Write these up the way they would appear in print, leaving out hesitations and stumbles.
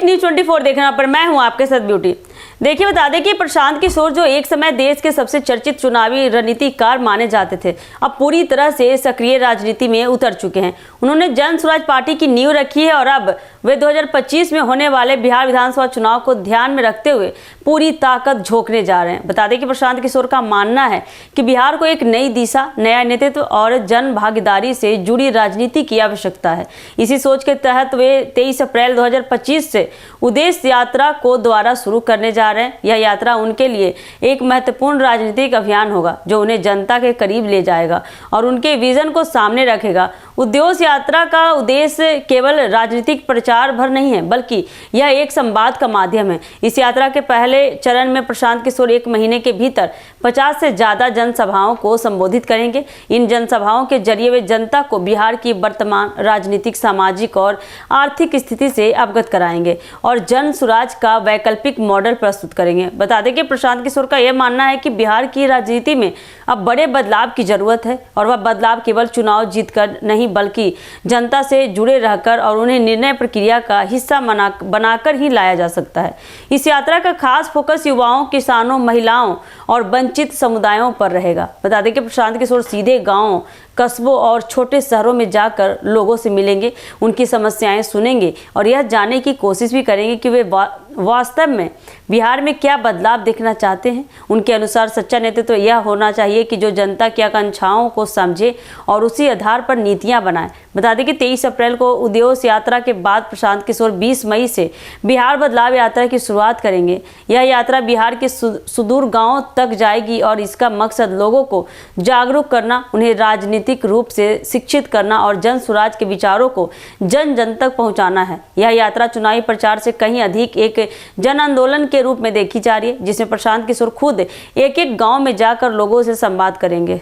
News 24 देखना पर मैं हूं आपके साथ ब्यूटी। देखिए बता दें कि प्रशांत किशोर जो एक समय देश के सबसे चर्चित चुनावी रणनीतिकार माने जाते थे, अब पूरी तरह से सक्रिय राजनीति में उतर चुके हैं। उन्होंने जन स्वराज पार्टी की नींव रखी है और अब वे 2025 में होने वाले बिहार विधानसभा चुनाव को ध्यान में रखते हुए पूरी ताकत झोंकने जा रहे हैं। बता दें कि प्रशांत किशोर का मानना है कि बिहार को एक नई दिशा, नया नेतृत्व और जन भागीदारी से जुड़ी राजनीति की आवश्यकता है। इसी सोच के तहत वे 23 अप्रैल 2025 से उद्देश्य यात्रा को दोबारा शुरू करने जा रहे हैं। यह यात्रा उनके लिए एक महत्वपूर्ण राजनीतिक अभियान होगा जो उन्हें जनता के करीब ले जाएगा और उनके विजन को सामने रखेगा। उद्देश्य यात्रा का उद्देश्य केवल राजनीतिक प्रचार भर नहीं है, बल्कि यह एक संवाद का माध्यम है। इस यात्रा के पहले चरण में प्रशांत किशोर 1 महीने के भीतर 50 से ज्यादा जनसभाओं को संबोधित करेंगे। इन जनसभाओं के जरिए वे जनता को बिहार की वर्तमान राजनीतिक, सामाजिक और आर्थिक स्थिति से अवगत कराएंगे और जन स्वराज का वैकल्पिक मॉडल प्रस्तुत करेंगे। बता दें कि प्रशांत किशोर का यह मानना है कि बिहार की राजनीति में अब बड़े बदलाव की जरूरत है और वह बदलाव केवल चुनाव जीतकर नहीं बल्कि जनता से जुड़े रहकर और उन्हें निर्णय प्रक्रिया का हिस्सा बनाकर ही लाया जा सकता है। इस यात्रा का खास फोकस युवाओं, किसानों, महिलाओं और वंचित समुदायों पर रहेगा। बता दें कि प्रशांत किशोर सीधे गांवों, कस्बों और छोटे शहरों में जाकर लोगों से मिलेंगे, उनकी समस्याएं सुनेंगे और यह जानने की कोशिश भी करेंगे कि वे वास्तव में बिहार में क्या बदलाव देखना चाहते हैं। उनके अनुसार सच्चा नेतृत्व यह होना चाहिए कि जो जनता की आकांक्षाओं को समझे और उसी आधार पर नीतियां बनाए। बता दें कि 23 अप्रैल को उद्देश्य यात्रा के बाद प्रशांत किशोर 20 मई से बिहार बदलाव यात्रा की शुरुआत करेंगे। यह यात्रा बिहार के सुदूर गाँवों तक जाएगी और इसका मकसद लोगों को जागरूक करना, उन्हें राजनीतिक रूप से शिक्षित करना और जन स्वराज के विचारों को जन जन तक पहुंचाना है। यह यात्रा चुनावी प्रचार से कहीं अधिक एक जन आंदोलन के रूप में देखी जा रही है, जिसमें प्रशांत किशोर खुद एक गांव में जाकर लोगों से संवाद करेंगे,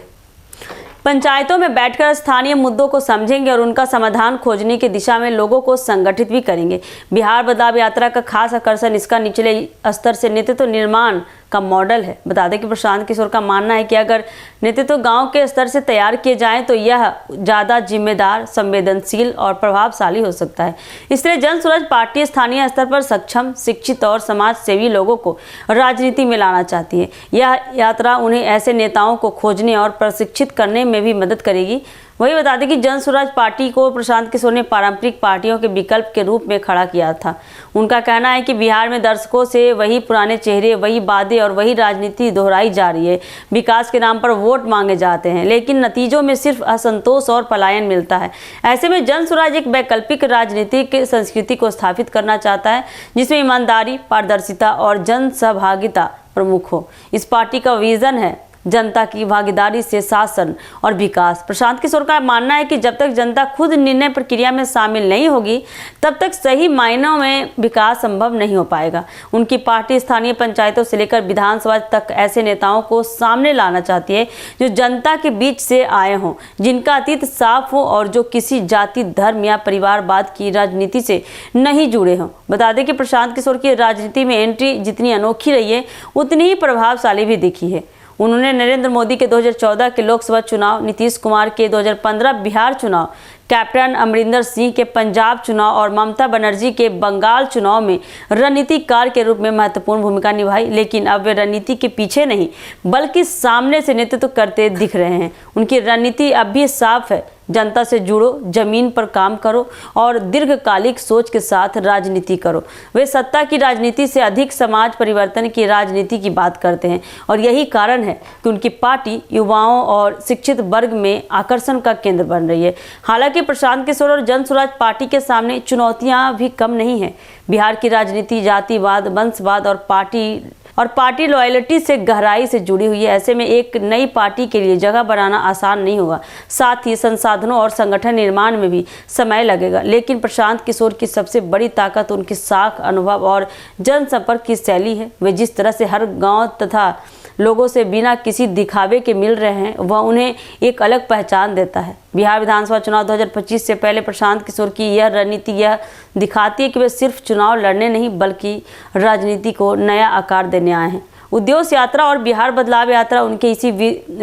पंचायतों में बैठकर स्थानीय मुद्दों को समझेंगे और उनका समाधान खोजने की दिशा में लोगों को संगठित भी करेंगे। बिहार बदलाव यात्रा का खास आकर्षण इसका निचले स्तर से नेतृत्व निर्माण का मॉडल है। बता दें कि प्रशांत किशोर का मानना है कि अगर नेतृत्व गांव के स्तर से तैयार किए जाएं तो यह ज़्यादा जिम्मेदार, संवेदनशील और प्रभावशाली हो सकता है। इसलिए जन स्वराज पार्टी स्थानीय स्तर पर सक्षम, शिक्षित और समाज सेवी लोगों को राजनीति में लाना चाहती है। यह यात्रा उन्हें ऐसे नेताओं को खोजने और प्रशिक्षित करने में भी मदद करेगी। वही बता दें कि जन स्वराज पार्टी को प्रशांत किशोर ने पारंपरिक पार्टियों के विकल्प के रूप में खड़ा किया था। उनका कहना है कि बिहार में दशकों से वही पुराने चेहरे, वही वादे और वही राजनीति दोहराई जा रही है। विकास के नाम पर वोट मांगे जाते हैं, लेकिन नतीजों में सिर्फ असंतोष और पलायन मिलता है। ऐसे में जन स्वराज एक वैकल्पिक राजनीतिक संस्कृति को स्थापित करना चाहता है, जिसमें ईमानदारी, पारदर्शिता और जन सहभागिता प्रमुख हो। इस पार्टी का विजन है जनता की भागीदारी से शासन और विकास। प्रशांत किशोर का मानना है कि जब तक जनता खुद निर्णय प्रक्रिया में शामिल नहीं होगी, तब तक सही मायनों में विकास संभव नहीं हो पाएगा। उनकी पार्टी स्थानीय पंचायतों से लेकर विधानसभा तक ऐसे नेताओं को सामने लाना चाहती है जो जनता के बीच से आए हों, जिनका अतीत साफ हो और जो किसी जाति, धर्म या परिवारवाद की राजनीति से नहीं जुड़े हों। बता दें कि प्रशांत किशोर की राजनीति में एंट्री जितनी अनोखी रही है, उतनी ही प्रभावशाली भी दिखी है। उन्होंने नरेंद्र मोदी के 2014 के लोकसभा चुनाव, नीतीश कुमार के 2015 बिहार चुनाव, कैप्टन अमरिंदर सिंह के पंजाब चुनाव और ममता बनर्जी के बंगाल चुनाव में रणनीतिकार के रूप में महत्वपूर्ण भूमिका निभाई। लेकिन अब वे रणनीति के पीछे नहीं बल्कि सामने से नेतृत्व करते दिख रहे हैं। उनकी रणनीति अब भी साफ है, जनता से जुड़ो, जमीन पर काम करो और दीर्घकालिक सोच के साथ राजनीति करो। वे सत्ता की राजनीति से अधिक समाज परिवर्तन की राजनीति की बात करते हैं और यही कारण है कि उनकी पार्टी युवाओं और शिक्षित वर्ग में आकर्षण का केंद्र बन रही है। हालांकि प्रशांत किशोर और जन स्वराज पार्टी के सामने चुनौतियां भी कम नहीं हैं। बिहार की राजनीति जातिवाद, वंशवाद और पार्टी लॉयल्टी से गहराई से जुड़ी हुई है। ऐसे में एक नई पार्टी के लिए जगह बनाना आसान नहीं होगा, साथ ही संसाधनों और संगठन निर्माण में भी समय लगेगा। लेकिन प्रशांत किशोर की सबसे बड़ी ताकत उनकी साख, अनुभव और जनसंपर्क की शैली है। वे जिस तरह से हर गांव तथा लोगों से बिना किसी दिखावे के मिल रहे हैं, वह उन्हें एक अलग पहचान देता है। बिहार विधानसभा चुनाव 2025 से पहले प्रशांत किशोर की यह रणनीति यह दिखाती है कि वे सिर्फ चुनाव लड़ने नहीं बल्कि राजनीति को नया आकार देने आए हैं। उद्योग यात्रा और बिहार बदलाव यात्रा उनके इसी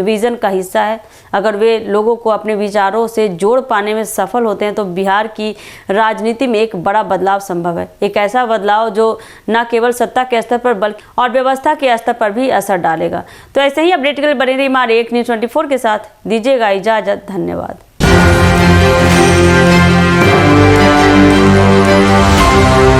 विजन का हिस्सा है। अगर वे लोगों को अपने विचारों से जोड़ पाने में सफल होते हैं तो बिहार की राजनीति में एक बड़ा बदलाव संभव है। एक ऐसा बदलाव जो न केवल सत्ता के स्तर पर बल्कि और व्यवस्था के स्तर पर भी असर डालेगा। तो ऐसे ही अपडेट के लिए बने रहिए हमारे एक न्यूज़ 24 के साथ। दीजिएगा इजाजत। धन्यवाद।